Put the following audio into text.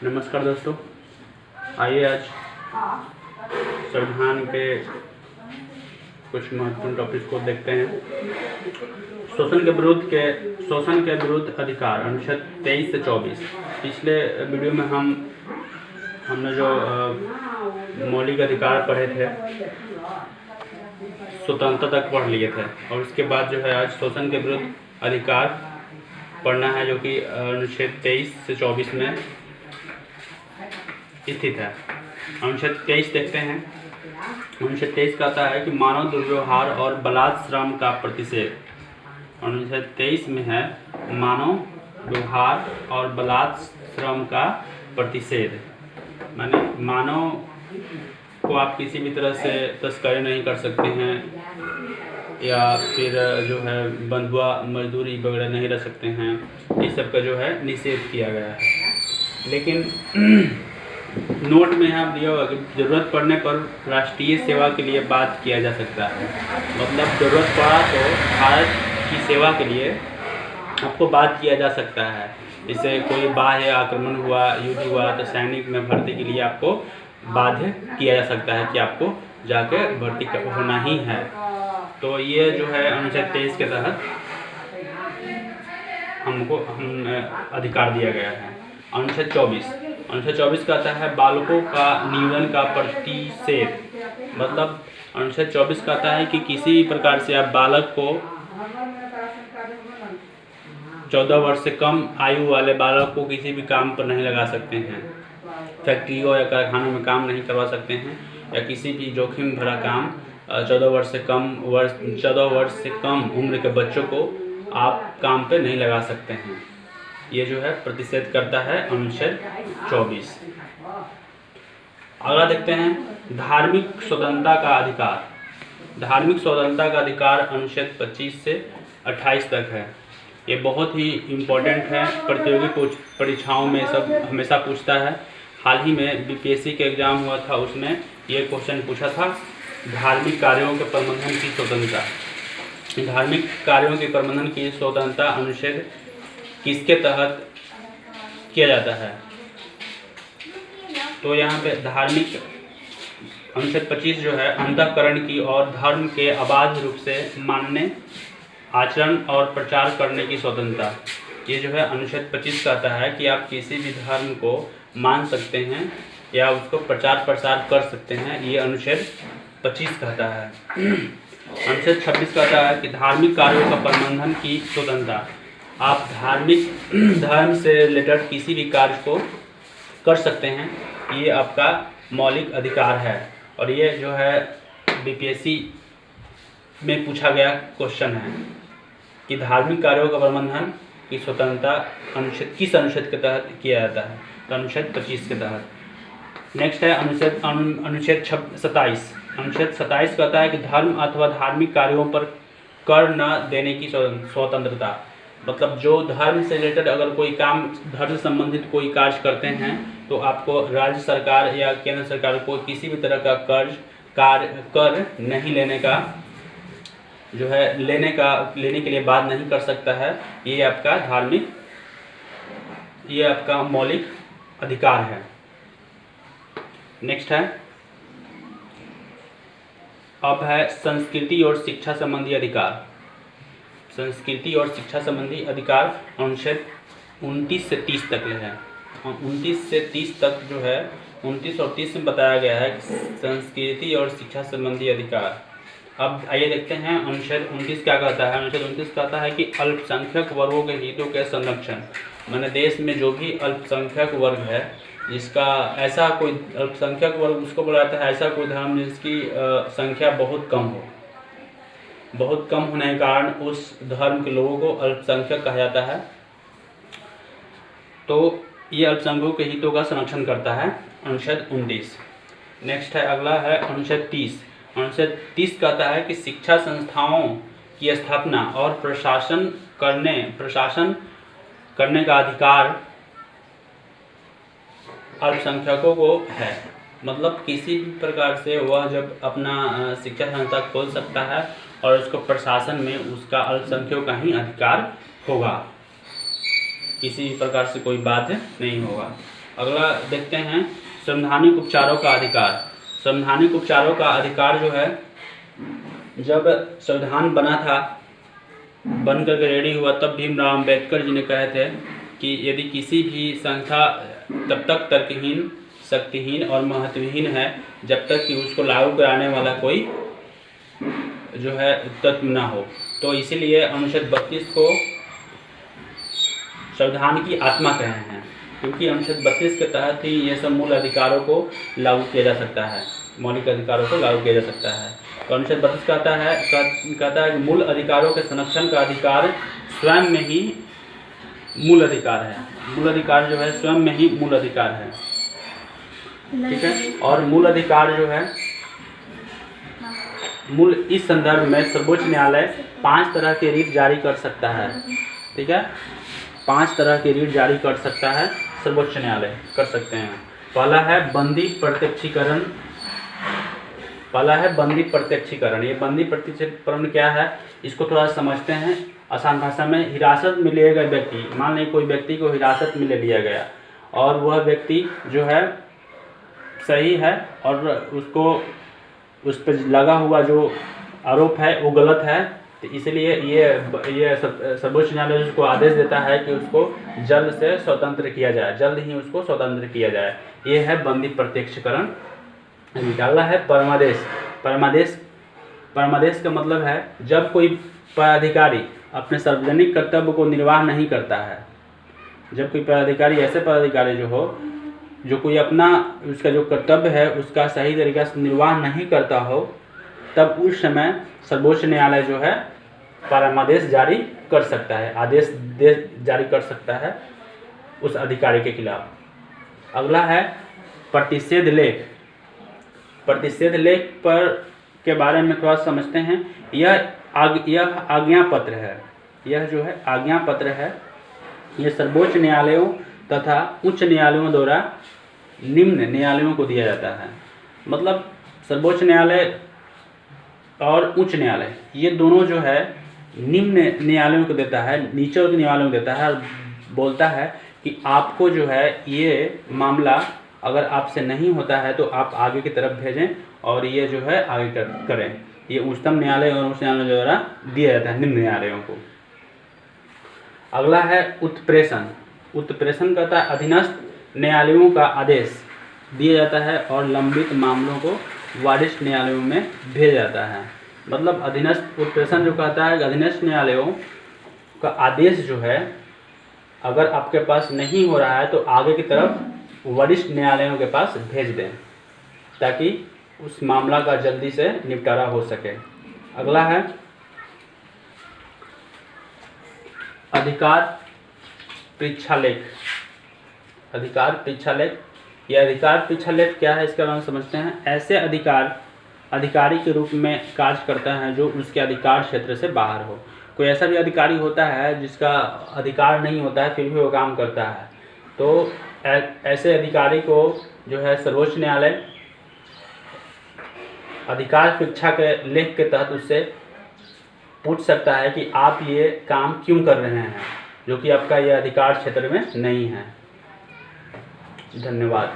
नमस्कार दोस्तों, आइए आज संविधान के कुछ महत्वपूर्ण टॉपिक को देखते हैं। शोषण के विरुद्ध अधिकार अनुच्छेद 23 से 24। पिछले वीडियो में हमने जो मौलिक अधिकार पढ़े थे, स्वतंत्रता तक पढ़ लिए थे, और उसके बाद जो है आज शोषण के विरुद्ध अधिकार पढ़ना है, जो कि अनुच्छेद 23 से 24 में स्थित है। अनुच्छेद 23 देखते हैं। अनुच्छेद 23 कहता है कि मानव दुर्व्यवहार और बलात् श्रम का प्रतिषेध। अनुच्छेद 23 में है मानव व्यवहार और बलात् श्रम का प्रतिषेध, माने मानव को आप किसी भी तरह से तस्करी नहीं कर सकते हैं, या फिर जो है बंधुआ मजदूरी वगैरह नहीं रह सकते हैं। इस सब का जो है निषेध किया गया है। लेकिन नोट में यहाँ दिया हुआ कि ज़रूरत पड़ने पर राष्ट्रीय सेवा के लिए बात किया जा सकता है। मतलब ज़रूरत पड़ा तो भारत की सेवा के लिए आपको बात किया जा सकता है। इससे कोई बाह्य आक्रमण हुआ, युद्ध हुआ, तो सैनिक में भर्ती के लिए आपको बाध्य किया जा सकता है कि आपको जाके भर्ती होना ही है। तो ये जो है अनुच्छेद 23 के तहत हमको अधिकार दिया गया है। अनुच्छेद 24 कहता है बालकों का नियोजन का प्रतिषेध। मतलब अनुच्छेद 24 कहता है कि किसी भी प्रकार से आप बालक को 14 वर्ष से कम आयु वाले बालक को किसी भी काम पर नहीं लगा सकते हैं। फैक्ट्रियों या कारखानों में काम नहीं करवा सकते हैं, या किसी भी जोखिम भरा काम 14 वर्ष से कम उम्र के बच्चों को आप काम पे नहीं लगा सकते हैं। ये जो है प्रतिषेध करता है अनुच्छेद 24। अगला देखते हैं धार्मिक स्वतंत्रता का अधिकार। धार्मिक स्वतंत्रता का अधिकार अनुच्छेद 25 से 28 तक है। ये बहुत ही इम्पोर्टेंट है, प्रतियोगी परीक्षाओं में सब हमेशा पूछता है। हाल ही में बीपीएससी के एग्जाम हुआ था, उसमें ये क्वेश्चन पूछा था, धार्मिक कार्यों के प्रबंधन की स्वतंत्रता। धार्मिक कार्यों के प्रबंधन की स्वतंत्रता अनुच्छेद किसके तहत किया जाता है? तो यहाँ पे धार्मिक अनुच्छेद 25 जो है अंतःकरण की और धर्म के अबाध रूप से मानने, आचरण और प्रचार करने की स्वतंत्रता। ये जो है अनुच्छेद 25 कहता है कि आप किसी भी धर्म को मान सकते हैं या उसको प्रचार प्रसार कर सकते हैं। ये अनुच्छेद 25 कहता है। अनुच्छेद 26 कहता है कि धार्मिक कार्यों का प्रबंधन की स्वतंत्रता। आप धार्मिक धर्म से रिलेटेड किसी भी कार्य को कर सकते हैं, ये आपका मौलिक अधिकार है। और ये जो है बीपीएससी में पूछा गया क्वेश्चन है कि धार्मिक कार्यों का प्रबंधन की स्वतंत्रता किस अनुच्छेद के तहत किया जाता है? तो अनुच्छेद 25 के तहत। नेक्स्ट है अनुच्छेद 27। अनुच्छेद 27 कहता है कि धर्म अथवा धार्मिक कार्यों पर कर न देने की स्वतंत्रता। मतलब जो धर्म से रिलेटेड अगर कोई काम, धर्म से संबंधित कोई कार्य करते हैं, तो आपको राज्य सरकार या केंद्र सरकार को किसी भी तरह का कर नहीं लेने का जो है लेने के लिए बात नहीं कर सकता है। ये आपका मौलिक अधिकार है। नेक्स्ट है, अब है संस्कृति और शिक्षा संबंधी अधिकार। संस्कृति और शिक्षा संबंधी अधिकार अनुच्छेद 29 से 30 तक है। 29 से 30 तक जो है 29 और 30 में बताया गया है कि संस्कृति और शिक्षा संबंधी अधिकार। अब आइए देखते हैं अनुच्छेद 29 क्या कहता है। अनुच्छेद 29 कहता है कि अल्पसंख्यक वर्गों के हितों के संरक्षण। माने देश में जो भी अल्पसंख्यक वर्ग है, जिसका ऐसा कोई अल्पसंख्यक वर्ग उसको बोला जाता है, ऐसा कोई धर्म जिसकी संख्या बहुत कम हो। बहुत कम होने के कारण उस धर्म के लोगों को अल्पसंख्यक कहा जाता है। तो ये अल्पसंख्यकों के हितों का संरक्षण करता है अनुच्छेद 29। नेक्स्ट है, अगला है अनुच्छेद 30। अनुच्छेद 30 कहता है कि शिक्षा संस्थाओं की स्थापना और प्रशासन करने का अधिकार अल्पसंख्यकों को है। मतलब किसी भी प्रकार से वह जब अपना शिक्षा संस्था खोल सकता है और उसको प्रशासन में उसका अल्पसंख्यकों का ही अधिकार होगा, किसी भी प्रकार से कोई बाध्य नहीं होगा। अगला देखते हैं संवैधानिक उपचारों का अधिकार। संवैधानिक उपचारों का अधिकार जो है, जब संविधान बना था, बन करके रेडी हुआ, तब भीमराव अम्बेडकर जी ने कहे थे कि यदि किसी भी संस्था तब तक तर्कहीन, शक्तिहीन और महत्वहीन है जब तक कि उसको लागू कराने वाला कोई जो है तत्व ना हो। तो इसीलिए अनुच्छेद 32 को संविधान की आत्मा कहे हैं, क्योंकि अनुच्छेद 32 के तहत ही ये सब मूल अधिकारों को लागू किया जा सकता है, मौलिक अधिकारों को लागू किया जा सकता है। तो अनुच्छेद 32 कहता है कि मूल अधिकारों के संरक्षण का अधिकार स्वयं में ही मूल अधिकार है। मूल अधिकार जो है स्वयं में ही मूल अधिकार है, ठीक है। और मूल अधिकार जो है मूल, इस संदर्भ में सर्वोच्च न्यायालय 5 तरह के रीट जारी कर सकता है, ठीक है। 5 तरह के रीट जारी कर सकता है सर्वोच्च न्यायालय, कर सकते हैं। पहला है बंदी प्रत्यक्षीकरण। ये बंदी प्रत्यक्षीकरण क्या है, इसको थोड़ा समझते हैं आसान भाषा में। हिरासत में लिया गया व्यक्ति, मान लें कोई व्यक्ति को हिरासत में ले लिया गया और वह व्यक्ति जो है सही है और उसको उस पर लगा हुआ जो आरोप है वो गलत है, तो इसलिए ये सर्वोच्च न्यायालय उसको आदेश देता है कि उसको जल्द से स्वतंत्र किया जाए, जल्द ही उसको स्वतंत्र किया जाए। ये है बंदी प्रत्यक्षीकरण। निकालना है परमादेश। परमादेश का मतलब है जब कोई पदाधिकारी अपने सार्वजनिक कर्तव्य को निर्वाह नहीं करता है, जब कोई पदाधिकारी, ऐसे पदाधिकारी जो हो जो कोई अपना उसका जो कर्तव्य है उसका सही तरीके से निर्वाह नहीं करता हो, तब उस समय सर्वोच्च न्यायालय जो है परमादेश जारी कर सकता है, आदेश जारी कर सकता है उस अधिकारी के खिलाफ। अगला है प्रतिषेध लेख। प्रतिषेध लेख पर के बारे में थोड़ा समझते हैं। यह आज्ञा पत्र है, यह जो है आज्ञा पत्र है। यह सर्वोच्च न्यायालयों तथा उच्च न्यायालयों द्वारा निम्न न्यायालयों को दिया जाता है। मतलब सर्वोच्च न्यायालय और उच्च न्यायालय ये दोनों जो है निम्न न्यायालयों को देता है, नीचे के न्यायालयों को देता है और बोलता है कि आपको जो है ये मामला अगर आपसे नहीं होता है तो आप आगे की तरफ भेजें और ये जो है आगे करें। ये उच्चतम न्यायालय और उच्च न्यायालय द्वारा दिया जाता है निम्न न्यायालयों को। अगला है उत्प्रेषण। उत्प्रेषण कहता है अधीनस्थ न्यायालयों का आदेश दिया जाता है और लंबित मामलों को वरिष्ठ न्यायालयों में भेजा जाता है। मतलब अधीनस्थ उत्प्रेषण जो कहता है कि अधीनस्थ न्यायालयों का आदेश जो है अगर आपके पास नहीं हो रहा है तो आगे की तरफ वरिष्ठ न्यायालयों के पास भेज दें ताकि उस मामला का जल्दी से निपटारा हो सके। अगला है अधिकार परीक्षालेख। अधिकार परीक्षालेख, यह अधिकार परीक्षालेख क्या है इसके बारे में समझते हैं। ऐसे अधिकारी के रूप में कार्य करता है जो उसके अधिकार क्षेत्र से बाहर हो। कोई ऐसा भी अधिकारी होता है जिसका अधिकार नहीं होता है फिर भी वो काम करता है, तो ऐसे अधिकारी को जो है सर्वोच्च न्यायालय अधिकार परीक्षा के लेख के तहत उससे पूछ सकता है कि आप ये काम क्यों कर रहे हैं जो कि आपका ये अधिकार क्षेत्र में नहीं है। धन्यवाद।